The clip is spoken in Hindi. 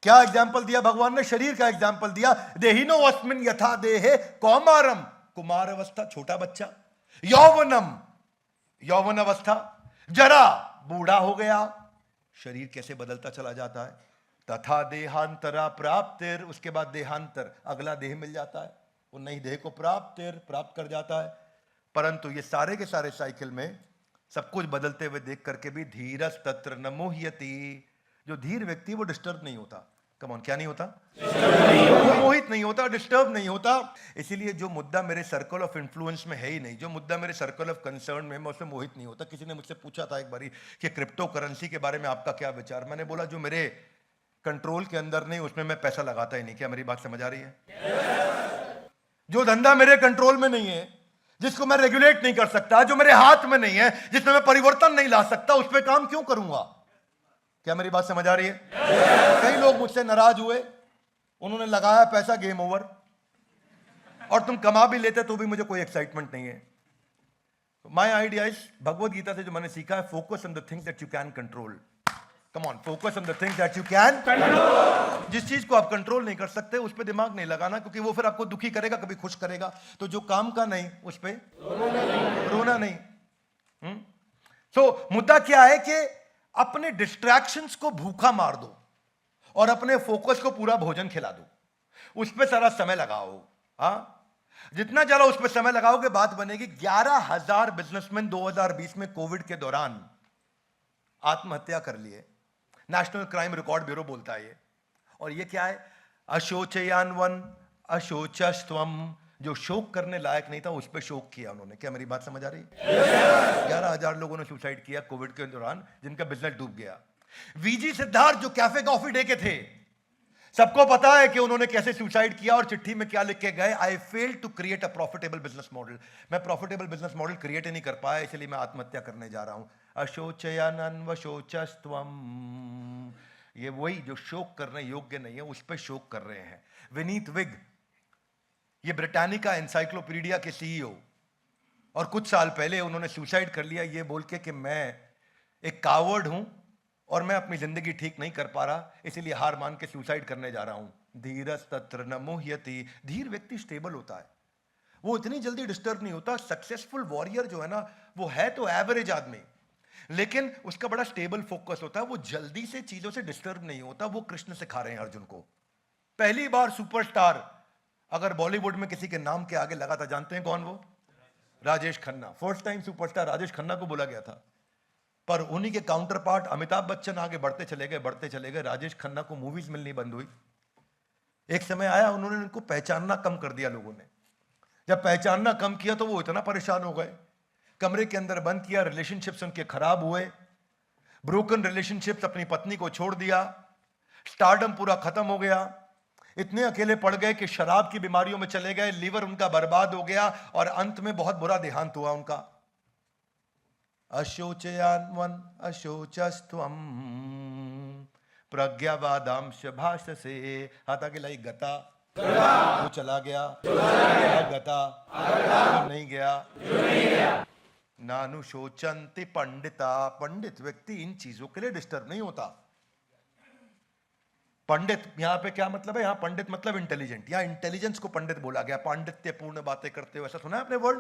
क्या एग्जाम्पल दिया भगवान ने? शरीर का एग्जाम्पल दिया। देहिनो अस्मिन यथा देहे कौमारम, कुमार अवस्था छोटा बच्चा, यौवनम यौवन अवस्था, जरा बूढ़ा हो गया, शरीर कैसे बदलता चला जाता है, तथा देहांतरा प्राप्तिर, उसके बाद देहांतर अगला देह मिल जाता है, वो नई देह को प्राप्त कर जाता है। परंतु ये सारे के सारे साइकिल में सब कुछ बदलते हुए देख करके भी धीरज तत्र न मोह्यति, जो धीर व्यक्ति वो डिस्टर्ब नहीं होता। कमॉन, क्या नहीं होता? वो मोहित नहीं होता, डिस्टर्ब नहीं होता। इसीलिए जो मुद्दा मेरे सर्कल ऑफ इन्फ्लुएंस में है ही नहीं, जो मुद्दा मेरे सर्कल ऑफ कंसर्न में, मैं उसमें मोहित नहीं होता। किसी ने मुझसे पूछा था एक बारी कि क्रिप्टो करेंसी के बारे में आपका क्या विचार? मैंने बोला जो मेरे कंट्रोल के अंदर नहीं उसमें मैं पैसा लगाता ही नहीं। क्या मेरी बात समझ आ रही है? जो धंधा मेरे कंट्रोल में नहीं है, जिसको मैं रेगुलेट नहीं कर सकता, जो मेरे हाथ में नहीं है, जिसमें मैं परिवर्तन नहीं ला सकता, उस पर काम क्यों करूंगा? क्या मेरी बात समझ आ रही है? कई लोग मुझसे नाराज हुए, उन्होंने लगाया पैसा, गेम ओवर, और तुम कमा भी लेते तो भी मुझे कोई एक्साइटमेंट नहीं है। My idea is, Bhagavad Gita से जो मैंने सीखा है, focus on the things that you can control. Come on, focus on the things that you can control. जिस चीज को आप कंट्रोल नहीं कर सकते उस पर दिमाग नहीं लगाना, क्योंकि वो फिर आपको दुखी करेगा, कभी खुश करेगा। तो जो काम का नहीं उस पर रोना नहीं। तो मुद्दा क्या है कि अपने डिस्ट्रैक्शंस को भूखा मार दो और अपने फोकस को पूरा भोजन खिला दो, उस पर सारा समय लगाओ। हाँ, जितना ज्यादा उस पर समय लगाओगे बात बनेगी। 11,000 बिजनेसमैन 2020 में कोविड के दौरान आत्महत्या कर लिए। नेशनल क्राइम रिकॉर्ड ब्यूरो बोलता है ये। और ये क्या है? अशोचयान्वन अशोचस्त्वम, जो शोक करने लायक नहीं था उस पर शोक किया उन्होंने। क्या मेरी बात समझ आ रही है? 11,000 लोगों ने सुसाइड किया कोविड के दौरान, जिनका बिजनेस डूब गया। वीजी सिद्धार्थ जो कैफे कॉफी डे के थे, सबको पता है कि उन्होंने कैसे सुसाइड किया और चिट्ठी में क्या लिख के गए? I fail to create a profitable business model. मैं प्रॉफिटेबल बिजनेस मॉडल क्रिएट ही नहीं कर पाया, इसलिए मैं आत्महत्या करने जा रहा हूं। अशोचयानन्वशोचस्त्वम, ये वही जो शोक करने योग्य नहीं है उस पर शोक कर रहे हैं। विनीत विग, ये ब्रिटानिका एनसाइक्लोपीडिया के सीईओ, और कुछ साल पहले उन्होंने सुसाइड कर लिया ये बोल के कि मैं एक कावर्ड हूं और मैं अपनी जिंदगी ठीक नहीं कर पा रहा, इसलिए हार मान के सुसाइड करने जा रहा हूं। धीरज तत्र न मोह्यति, धीर व्यक्ति स्टेबल होता है, वो इतनी जल्दी डिस्टर्ब नहीं होता। सक्सेसफुल वॉरियर जो है ना, वो है तो एवरेज आदमी, लेकिन उसका बड़ा स्टेबल फोकस होता है, वो जल्दी से चीजों से डिस्टर्ब नहीं होता। वो कृष्ण सिखा रहे हैं अर्जुन को। पहली बार सुपरस्टार अगर बॉलीवुड में किसी के नाम के आगे लगा था, जानते हैं कौन वो? Rajesh Khanna. First time superstar Rajesh Khanna को बोला गया था, पर उन्हीं के काउंटर पार्ट अमिताभ बच्चन आगे बढ़ते चले गए। राजेश खन्ना को मूवीज मिलनी बंद हुई। एक समय आया उन्होंने उनको पहचानना कम कर दिया लोगों ने। जब पहचानना कम किया तो वो इतना परेशान हो गए, कमरे के अंदर बंद किया, रिलेशनशिप्स उनके खराब हुए, ब्रोकन रिलेशनशिप्स, अपनी पत्नी को छोड़ दिया, स्टारडम पूरा खत्म हो गया, इतने अकेले पड़ गए कि शराब की बीमारियों में चले गए, लिवर उनका बर्बाद हो गया और अंत में बहुत बुरा देहांत हुआ उनका। अशोचयान्वन अशोचस्त्वम प्रज्ञावादांश भाषसे, हाथ आगे लाई गता, वो चला गया, गता नहीं गया। नानुशोचंति पंडिता, पंडित व्यक्ति इन चीजों के लिए डिस्टर्ब नहीं होता। पंडित यहां पे क्या मतलब है? यहां पंडित मतलब इंटेलिजेंट, यहां इंटेलिजेंस को पंडित बोला गया। पांडित्य पूर्ण बातें करते हो, ऐसा सुना है आपने वर्ड?